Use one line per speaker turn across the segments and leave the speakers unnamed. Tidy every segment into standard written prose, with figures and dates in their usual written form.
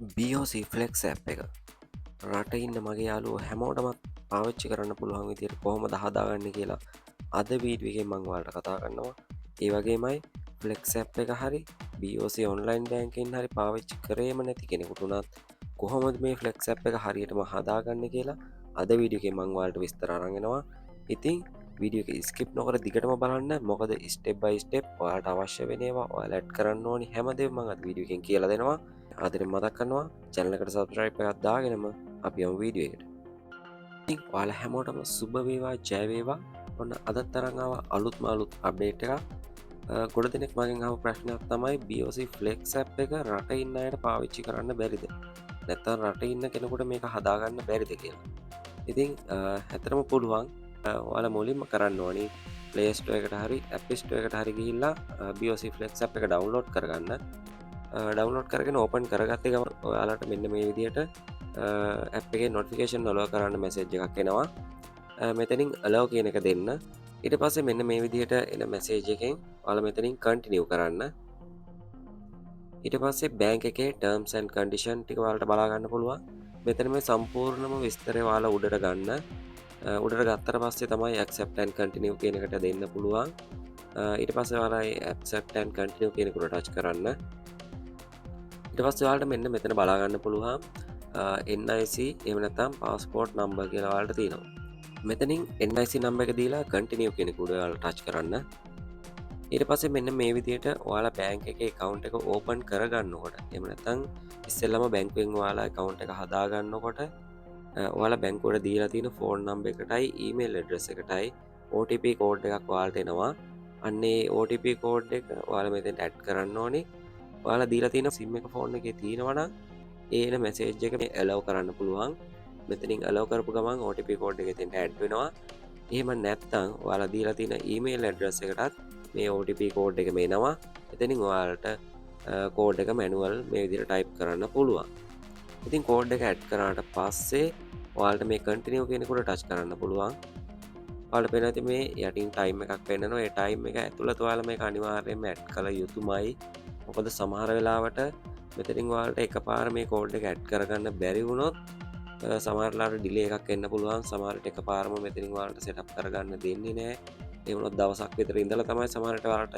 BOC flex app එක රට ඉන්න මගේ යාලුව හැමෝටමත් පාවිච්චි කරන්න පුළුවන් විදියට කොහොමද හදාගන්න කියලා අද වීඩියෝගෙන් මං ඔයාලට කතා කරනවා. ඒ වගේමයි ෆ්ලෙක්ස් ඇප් එක හරි BOC ඔන්ලයින් බැංකින් හරි පාවිච්චි කරේම නැති කෙනෙකුට උනත් කොහොමද මේ ෆ්ලෙක්ස් ඇප් එක හරියටම හදාගන්න කියලා අද වීඩියෝගෙන් මං ඔයාලට විස්තර අරන් එනවා. ඉතින් වීඩියෝ එක ස්කිප් නොකර දිගටම බලන්න. මොකද ස්ටෙප් බයි ස්ටෙප් ඔයාලට අවශ්‍ය වෙන ඒවා ඔයාලා ඇඩ් කරන්න ඕනි හැමදේම මම අද වීඩියෝ එකෙන් කියලා දෙනවා. ආදරෙන් මතක් කරනවා channel එකට subscribe එකක් දාගෙනම අපි යමු වීඩියෝ එකට. ඉතින් ඔයාලා හැමෝටම සුබ වේවා ජය වේවා. ඔන්න අදත් අරන් ආව අලුත්ම අලුත් අප්ඩේට් එකක්. ගොඩ දෙනෙක් මගෙන් අහපු ප්‍රශ්නයක් තමයි BOC Flex app එක රට ඉන්න අයට පාවිච්චි කරන්න බැරිද? නැත්නම් රට ඉන්න කෙනෙකුට මේක හදාගන්න බැරිද කියලා. ඉතින් ඇත්තටම පුළුවන්. ඔයාලා මුලින්ම කරන්න ඕනි Play Store එකට හරි App Store එකට හරි ගිහිල්ලා BOC Flex app එක download කරගන්න. ඩවන්ලෝඩ් කරගෙන ඕපන් කරගත්ත ගම ඔයාලට මෙන්න මේ විදියට ඇප් එකේ නොටිෆිකේෂන් අලෝ කරන්න මැසේජ් එකක් එනවා. මෙතනින් අලෝ කියන එක දෙන්න. ඊට පස්සේ මෙන්න මේ විදියට එන මැසේජ් එකෙන් ඔයාලා මෙතනින් කන්ටිනියු කරන්න. ඊට පස්සේ බැංක් එකේ ටර්ම්ස් ඇන්ඩ් කන්ඩිෂන් ටික ඔයාලට බලා ගන්න පුළුවන්. මෙතන මේ සම්පූර්ණම විස්තරය ඔයාලා උඩට ගන්න. උඩට ගත්තට පස්සේ තමයි accept and continue කියන එකට දෙන්න පුළුවන්. ඊට පස්සේ ඔයාලා accept and continue කියන එකට ටච් කරන්න. ඊට පස්සේ ඔයාලට මෙන්න මෙතන බලා ගන්න පුළුවන් NIC එහෙම නැත්නම් passport number කියලා ඔයාලට තියෙනවා. මෙතනින් NIC number එක දීලා continue කියන එක උඩ ඔයාලා touch කරන්න. ඊට පස්සේ මෙන්න මේ විදිහට ඔයාලා බැංක් එකේ account එක open කරගන්නකොට එහෙම නැත්නම් ඉස්සෙල්ලාම බැංකුවෙන් ඔයාලා account එක හදා ගන්නකොට ඔයාලා බැංකුවට දීලා තියෙන phone number එකටයි email address එකටයි OTP code එකක් ඔයාලට එනවා. අන්නේ OTP code එක ඔයාලා මෙතෙන්ට add කරන්න ඕනේ. ඔයාලා දීලා තියෙන SIM එක ෆෝන් එකේ තියෙනවා නම් ඒන මැසේජ් එක මේ allow කරන්න පුළුවන්. මෙතනින් allow කරපු ගමන් OTP code එක එතෙන්ට add වෙනවා. එහෙම නැත්නම් ඔයාලා දීලා තියෙන email address එකටත් මේ OTP code එක මේනවා. එතනින් ඔයාලට code එක manual මේ විදිහට type කරන්න පුළුවන්. ඉතින් code එක add කරාට පස්සේ ඔයාලට මේ continue කියන එකට touch කරන්න පුළුවන්. ඔයාලට පේනවා ඉතින් මේ යටින් time එකක් පෙන්නනවා. ඒ time එක ඇතුළත ඔයාලා මේක අනිවාර්යයෙන්ම add කළ යුතුමයි. මොකද සමහර වෙලාවට මෙතනින් ඔයාලට එකපාර මේ කෝඩ් එක ඇඩ් කරගන්න බැරි වුණොත් සමහරලාට ඩිලේ එකක් එන්න පුළුවන්. සමහරට එකපාරම මෙතනින් ඔයාලට සෙටප් කරගන්න දෙන්නේ නැහැ. ඒ වුණොත් දවසක් විතර ඉඳලා තමයි සමහරට ඔයාලට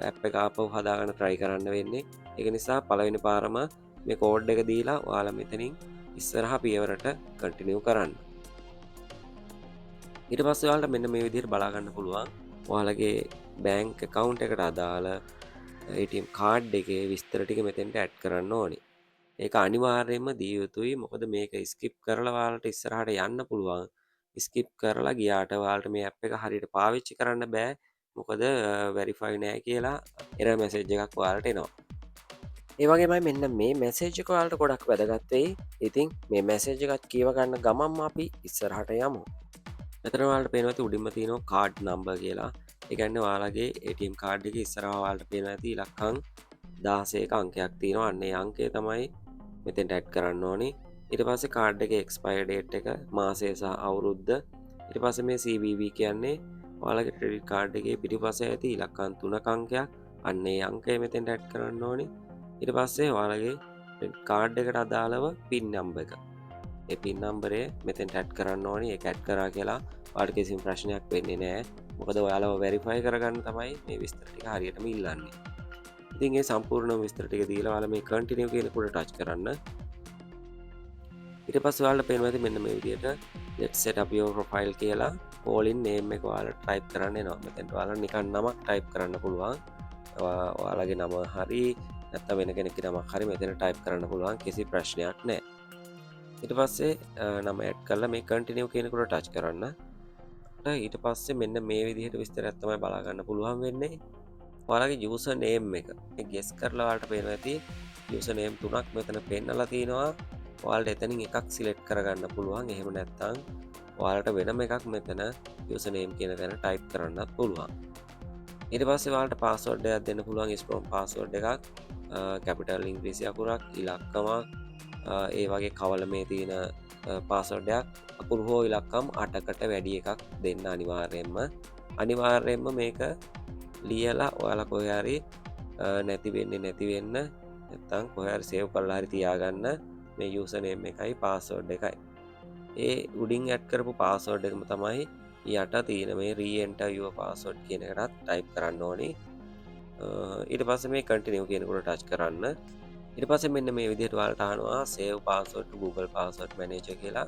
ඇප් එක ආපහු හදාගන්න try කරන්න වෙන්නේ. ඒක නිසා පළවෙනි පාරම මේ කෝඩ් එක දීලා ඔයාලා මෙතනින් ඉස්සරහා පියවරට කන්ටිනියු කරන්න. ඊට පස්සේ ඔයාලට මෙන්න මේ විදිහට බලා ගන්න පුළුවන්. ඔයාලගේ බැංක් account එකට අදාළ ATM කාඩ් එකේ විස්තර ටික මෙතෙන්ට ඇඩ් කරන්න ඕනේ. ඒක අනිවාර්යයෙන්ම දිය යුතුයි. මොකද මේක ස්කිප් කරලා ඔයාලට ඉස්සරහට යන්න පුළුවන්. ස්කිප් කරලා ගියාට ඔයාලට මේ ඇප් එක හරියට පාවිච්චි කරන්න බෑ. මොකද වෙරිෆයි නෑ කියලා එරර් මැසේජ් එකක් ඔයාලට එනවා. ඒ වගේමයි මෙන්න මේ මැසේජ් එක ඔයාලට ගොඩක් වැදගත් වෙයි. ඉතින් මේ මැසේජ් එකත් කියව ගන්න ගමන්ම අපි ඉස්සරහට යමු. මෙතන ඔයාලට පේනවා ඇති උඩින්ම තියෙනවා කාඩ් නම්බර් කියලා. ඒ කියන්නේ ඔයාලගේ ATM කාඩ් එකේ ඉස්සරහා ඔයාලට පේනවා ඇති ඉලක්කම් 16ක අංකයක් තියෙනවා. අන්න ඒ අංකය තමයි මෙතෙන්ට ඇඩ් කරන්න ඕනේ. ඊට පස්සේ කාඩ් එකේ එක්ස්පයර් ඩේට් එක, මාසය සහ අවුරුද්ද. ඊට පස්සේ මේ CVV කියන්නේ ඔයාලගේ ක්‍රෙඩිට් කාඩ් එකේ පිටිපස්සේ ඇති ඉලක්කම් 3ක අංකයක්. අන්න ඒ අංකය මෙතෙන්ට ඇඩ් කරන්න ඕනේ. ඊට පස්සේ ඔයාලගේ කාඩ් එකට අදාළව PIN නම්බර් එක. ඒ PIN නම්බරය මෙතෙන්ට ඇඩ් කරන්න ඕනේ. ඒක ඇඩ් කරා කියලා ඔයාලට කිසිම ප්‍රශ්නයක් වෙන්නේ නැහැ. මොකද ඔයාලව වෙරිෆයි කරගන්න තමයි මේ විස්තර ටික හරියටම ඉල්ලන්නේ. ඉතින් ඒ සම්පූර්ණ විස්තර ටික දීලා ඔයාලා මේ කන්ටිනියු කියන කොට ටච් කරන්න. ඊට පස්සේ ඔයාලට පේනවා ඇති මෙන්න මේ විදිහට let's set up your profile කියලා call in name එක ඔයාලා type කරන්න එනවා. මෙතෙන්ට ඔයාලා නිකන් නමක් type කරන්න පුළුවන්. ඔයාලගේ නම හරි නැත්නම් වෙන කෙනෙක්ගේ නමක් හරි මෙතන type කරන්න පුළුවන්. කිසි ප්‍රශ්නයක් නැහැ. ඊට පස්සේ නම ඇඩ් කරලා මේ කන්ටිනියු කියන කොට ටච් කරන්න. ඊට පස්සේ මෙන්න මේ විදිහට විස්තරයක් තමයි බලා ගන්න පුළුවන් වෙන්නේ. ඔයාලගේ යූසර් නේම් එක. මේ ගෙස් කරලා ඔයාලට පේනවා ඇති යූසර් නේම් තුනක් මෙතන පෙන්නලා තිනවා. ඔයාලට එතනින් එකක් සිලෙක්ට් කරගන්න පුළුවන්. එහෙම නැත්නම් ඔයාලට වෙනම එකක් මෙතන යූසර් නේම් කියන තැන ටයිප් කරන්නත් පුළුවන්. ඊට පස්සේ ඔයාලට පාස්වර්ඩ් එකක් දෙන්න පුළුවන්. ස්ට්‍රොං පාස්වර්ඩ් එකක්, කැපිටල් ඉංග්‍රීසි අකුරක්, ඉලක්කමක්, ඒ වගේ කවලමේ තියෙන පාස්වර්ඩ් එකක්, අකුරු හෝ ඉලක්කම් 8කට වැඩි එකක් දෙන්න අනිවාර්යයෙන්ම. අනිවාර්යයෙන්ම මේක ලියලා ඔයාලා කොහේ හරි නැති වෙන්න නැත්තම් කොහේ හරි සේව් කරලා හරි තියාගන්න මේ යූසර් නේම් එකයි පාස්වර්ඩ් එකයි. ඒ උඩින් ඇඩ් කරපු පාස්වර්ඩ් එකම තමයි යට තියෙන මේ re-enter your password කියන එකටත් ටයිප් කරන්න ඕනි. ඊට පස්සේ මේ continue කියනකොට ටච් කරන්න. ඊට පස්සේ මෙන්න මේ විදිහට ඔයාලට අහනවා save password to Google password manager කියලා.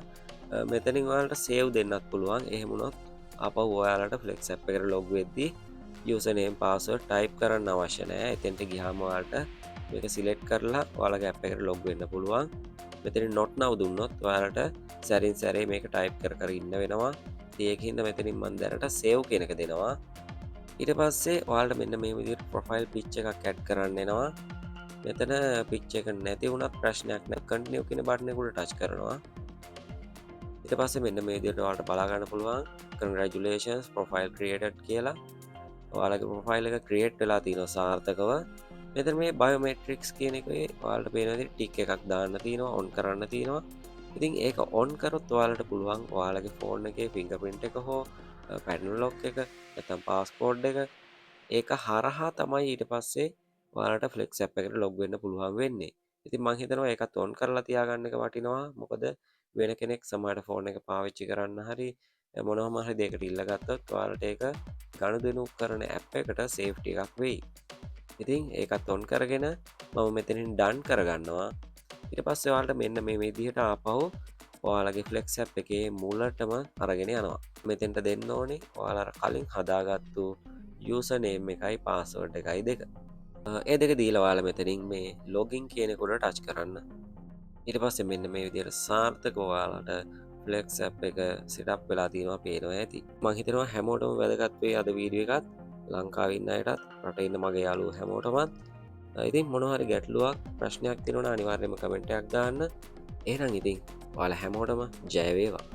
මෙතනින් ඔයාලට save දෙන්නත් පුළුවන්. එහෙම වුණොත් ආපහු ඔයාලට Flex app එකට log වෙද්දී username password type කරන්න අවශ්‍ය නැහැ. එතෙන්ට ගියාම ඔයාලට මේක select කරලා ඔයාලගේ app එකට log වෙන්න පුළුවන්. මෙතනින් not now දුන්නොත් ඔයාලට සැරින් සැරේ මේක type කර කර ඉන්න වෙනවා. ඒකින්ද මෙතනින් මම දැනට save කියන එක දෙනවා. ඊට පස්සේ ඔයාලට මෙන්න මේ විදිහට profile picture එකක් add කරන්න එනවා. මෙතන picture එක නැති වුණත් ප්‍රශ්නයක් නැහැ. continue කියන බටන් එක උඩ touch කරනවා. ඊට පස්සේ මෙන්න මේ විදිහට ඔයාලට බලා ගන්න පුළුවන් congratulations profile created කියලා. ඔයාලගේ profile එක create වෙලා තියෙනවා සාර්ථකව. මෙතන මේ biometrics කියන එකේ ඔයාලට පේන විදිහට tick එකක් දාන්න තියෙනවා, on කරන්න තියෙනවා. ඉතින් ඒක on කරොත් ඔයාලට පුළුවන් ඔයාලගේ phone එකේ fingerprint එක හෝ pattern lock එක නැත්නම් passport එක ඒක හරහා තමයි ඊට පස්සේ ඔයාලට Flex app එකට log වෙන්න පුළුවන් වෙන්නේ. ඉතින් මම හිතනවා ඒකත් on කරලා තියාගන්න එක වටිනවා. මොකද වෙන කෙනෙක් සමහරට phone එක පාවිච්චි කරන්න හරි මොනවම හරි දෙයකට ඉල්ලගත්තොත් ඔයාලට ඒක ගනුදෙනු කරන app එකට safety එකක් වෙයි. ඉතින් ඒකත් on කරගෙන මම මෙතනින් done කරගන්නවා. ඊට පස්සේ ඔයාලට මෙන්න මේ විදිහට ආපහු ඔයාලගේ Flex app එකේ මුලටම අරගෙන යනවා. මෙතෙන්ට දෙන්න ඕනේ ඔයාලා කලින් හදාගත්තු user name එකයි password එකයි දෙක. ඒ දෙක දීලා ඔයාලා මෙතනින් මේ login කියන එකට ටච් කරන්න. ඊට පස්සේ මෙන්න මේ විදිහට සාර්ථකව ඔයාලට Flex app එක setup වෙලා තියෙනවා පේනවා ඇති. මම හිතනවා හැමෝටම වැදගත් වෙයි අද වීඩියෝ එකත් ලංකාවේ ඉන්න අයටත් රටේ ඉන්න මගේ යාළුවෝ හැමෝටමත්. ඉතින් මොනවා හරි ගැටලුවක් ප්‍රශ්නයක් තියෙනවා නම් අනිවාර්යයෙන්ම කමෙන්ට් එකක් දාන්න. එහෙනම් ඉතින් ඔයාලා හැමෝටම ජය වේවා.